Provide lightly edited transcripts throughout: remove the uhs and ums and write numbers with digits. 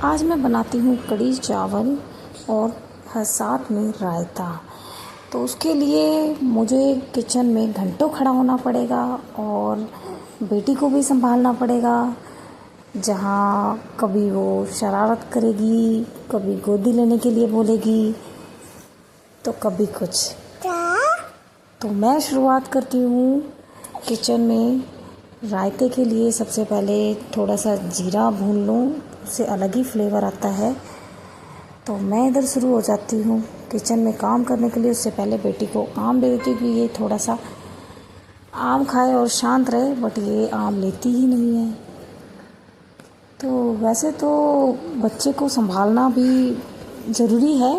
आज मैं बनाती हूँ कढ़ी चावल और साथ में रायता। तो उसके लिए मुझे किचन में घंटों खड़ा होना पड़ेगा और बेटी को भी संभालना पड़ेगा। जहाँ कभी वो शरारत करेगी, कभी गोदी लेने के लिए बोलेगी, तो कभी कुछ। तो मैं शुरुआत करती हूँ किचन में। रायते के लिए सबसे पहले थोड़ा सा जीरा भून लूँ, उससे अलग ही फ्लेवर आता है। तो मैं इधर शुरू हो जाती हूँ किचन में काम करने के लिए। उससे पहले बेटी को आम दे देती हूँ कि ये थोड़ा सा आम खाए और शांत रहे, बट ये आम लेती ही नहीं है। तो वैसे तो बच्चे को संभालना भी ज़रूरी है,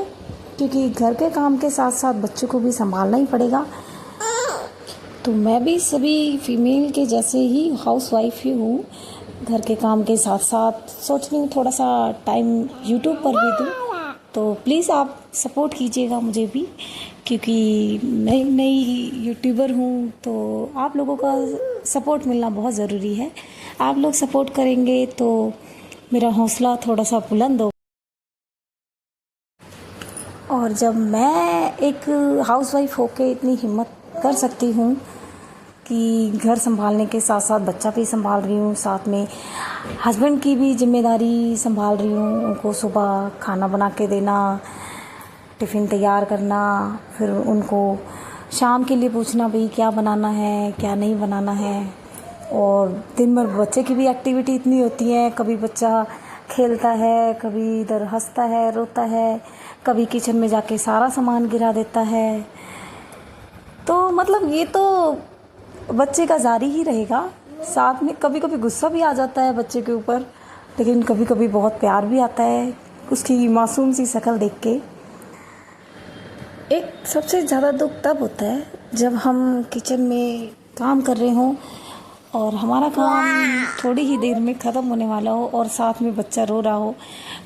क्योंकि घर के काम के साथ साथ बच्चे को भी संभालना ही पड़ेगा। तो मैं भी सभी फीमेल के जैसे ही हाउसवाइफ ही हूँ। घर के काम के साथ साथ सोच रही हूँ थोड़ा सा टाइम यूट्यूब पर भी दूँ। तो प्लीज़ आप सपोर्ट कीजिएगा मुझे भी, क्योंकि मैं नई यूट्यूबर हूँ। तो आप लोगों का सपोर्ट मिलना बहुत ज़रूरी है। आप लोग सपोर्ट करेंगे तो मेरा हौसला थोड़ा सा बुलंद हो। और जब मैं एक हाउसवाइफ होके इतनी हिम्मत कर सकती हूँ कि घर संभालने के साथ साथ बच्चा भी संभाल रही हूँ, साथ में हस्बैंड की भी जिम्मेदारी संभाल रही हूँ। उनको सुबह खाना बना के देना, टिफ़िन तैयार करना, फिर उनको शाम के लिए पूछना भाई क्या बनाना है क्या नहीं बनाना है। और दिन भर बच्चे की भी एक्टिविटी इतनी होती है, कभी बच्चा खेलता है, कभी इधर हंसता है, रोता है, कभी किचन में जाके सारा सामान गिरा देता है। तो मतलब ये तो बच्चे का जारी ही रहेगा। साथ में कभी कभी गुस्सा भी आ जाता है बच्चे के ऊपर, लेकिन कभी कभी बहुत प्यार भी आता है उसकी मासूम सी शक्ल देख के। एक सबसे ज़्यादा दुख तब होता है जब हम किचन में काम कर रहे हों और हमारा काम थोड़ी ही देर में ख़त्म होने वाला हो और साथ में बच्चा रो रहा हो,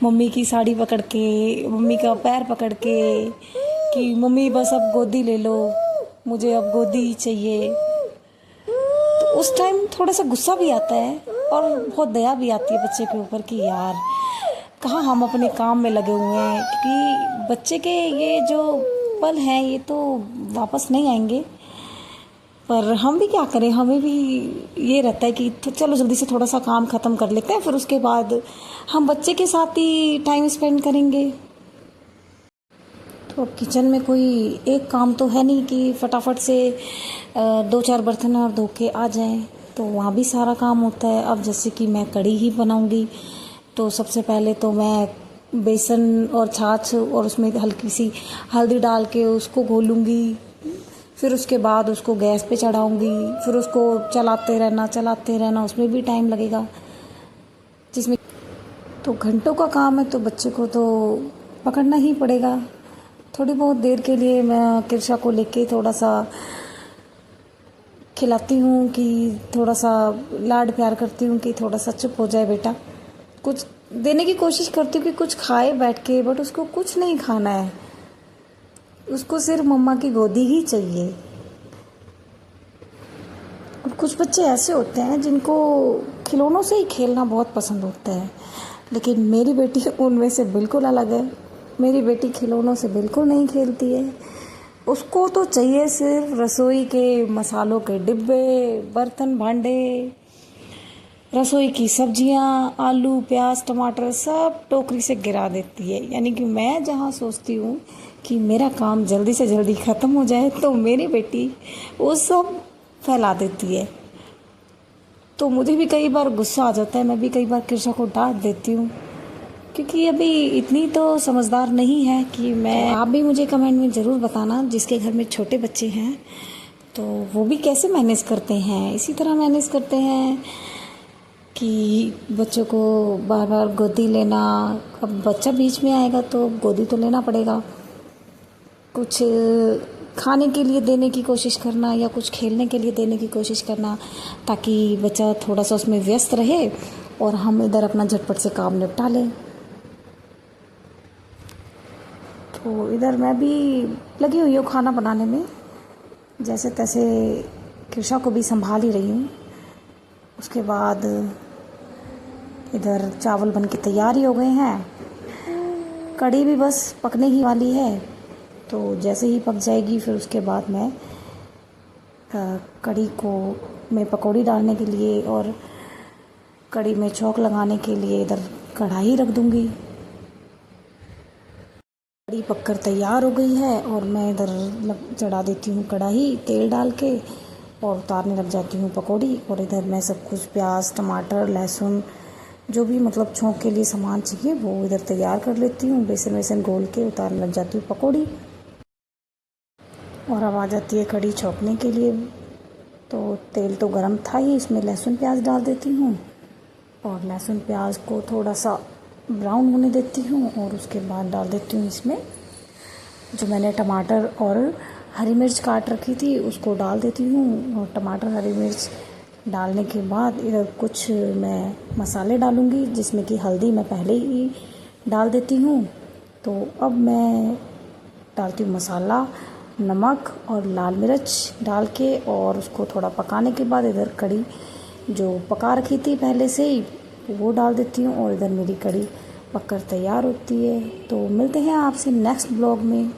मम्मी की साड़ी पकड़ के, मम्मी का पैर पकड़ के कि मम्मी बस अब गोदी ले लो, मुझे अब गोदी चाहिए। तो उस टाइम थोड़ा सा गुस्सा भी आता है और बहुत दया भी आती है बच्चे के ऊपर कि यार कहाँ हम अपने काम में लगे हुए हैं, क्योंकि बच्चे के ये जो पल हैं ये तो वापस नहीं आएंगे। पर हम भी क्या करें, हमें भी ये रहता है कि तो चलो जल्दी से थोड़ा सा काम ख़त्म कर लेते हैं, फिर उसके बाद हम बच्चे के साथ ही टाइम स्पेंड करेंगे। तो किचन में कोई एक काम तो है नहीं कि फटाफट से 2-4 बर्तन और धो के आ जाएं। तो वहाँ भी सारा काम होता है। अब जैसे कि मैं कढ़ी ही बनाऊंगी, तो सबसे पहले तो मैं बेसन और छाछ और उसमें हल्की सी हल्दी डाल के उसको घोलूँगी। फिर उसके बाद उसको गैस पे चढ़ाऊँगी, फिर उसको चलाते रहना, उसमें भी टाइम लगेगा, जिसमें तो घंटों का काम है। तो बच्चे को तो पकड़ना ही पड़ेगा। थोड़ी बहुत देर के लिए मैं किरशा को लेके थोड़ा सा खिलाती हूँ, कि थोड़ा सा लाड प्यार करती हूँ कि थोड़ा सा चुप हो जाए बेटा। कुछ देने की कोशिश करती हूँ कि कुछ खाए बैठ के, बट उसको कुछ नहीं खाना है, उसको सिर्फ मम्मा की गोदी ही चाहिए। और कुछ बच्चे ऐसे होते हैं जिनको खिलौनों से ही खेलना बहुत पसंद होता है, लेकिन मेरी बेटी उनमें से बिल्कुल अलग है। मेरी बेटी खिलौनों से बिल्कुल नहीं खेलती है। उसको तो चाहिए सिर्फ रसोई के मसालों के डिब्बे, बर्तन भांडे, रसोई की सब्जियां, आलू प्याज टमाटर सब टोकरी से गिरा देती है। यानी कि मैं जहाँ सोचती हूँ कि मेरा काम जल्दी से जल्दी ख़त्म हो जाए, तो मेरी बेटी वो सब फैला देती है। तो मुझे भी कई बार गुस्सा आ जाता है, मैं भी कई बार किरशा को डांट देती हूँ, क्योंकि अभी इतनी तो समझदार नहीं है कि मैं। तो आप भी मुझे कमेंट में ज़रूर बताना जिसके घर में छोटे बच्चे हैं तो वो भी कैसे मैनेज करते हैं। इसी तरह मैनेज करते हैं कि बच्चों को बार बार गोदी लेना। अब बच्चा बीच में आएगा तो गोदी तो लेना पड़ेगा। कुछ खाने के लिए देने की कोशिश करना या कुछ खेलने के लिए देने की कोशिश करना, ताकि बच्चा थोड़ा सा उसमें व्यस्त रहे और हम इधर अपना झटपट से काम निपटा लें। तो इधर मैं भी लगी हुई हूँ खाना बनाने में, जैसे तैसे किरशा को भी संभाल ही रही हूँ। उसके बाद इधर चावल बन के तैयार ही हो गए हैं। कढ़ी भी बस पकने ही वाली है, तो जैसे ही पक जाएगी फिर उसके बाद मैं कढ़ी को मैं पकौड़ी डालने के लिए और कढ़ी में छौंक लगाने के लिए इधर कढ़ाई रख दूँगी। कढ़ी पककर तैयार हो गई है और मैं इधर चढ़ा देती हूँ कढ़ाई तेल डाल के और उतारने लग जाती हूँ पकौड़ी। और इधर मैं सब कुछ प्याज, टमाटर, लहसुन जो भी मतलब छौंक के लिए सामान चाहिए वो इधर तैयार कर लेती हूँ। बेसन वेसन घोल के उतारने लग जाती हूँ पकौड़ी। और अब आ जाती है कढ़ी छौंकने के लिए। तो तेल तो गरम था ही, इसमें लहसुन प्याज डाल देती हूँ और लहसुन प्याज को थोड़ा सा ब्राउन होने देती हूँ। और उसके बाद डाल देती हूँ इसमें जो मैंने टमाटर और हरी मिर्च काट रखी थी उसको डाल देती हूँ। और टमाटर हरी मिर्च डालने के बाद इधर कुछ मैं मसाले डालूँगी, जिसमें कि हल्दी मैं पहले ही डाल देती हूँ। तो अब मैं डालती हूँ मसाला, नमक और लाल मिर्च डाल के और उसको थोड़ा पकाने के बाद इधर कढ़ी जो पका रखी थी पहले से ही वो डाल देती हूँ और इधर मेरी कढ़ी पककर तैयार होती है। तो मिलते हैं आपसे नेक्स्ट ब्लॉग में।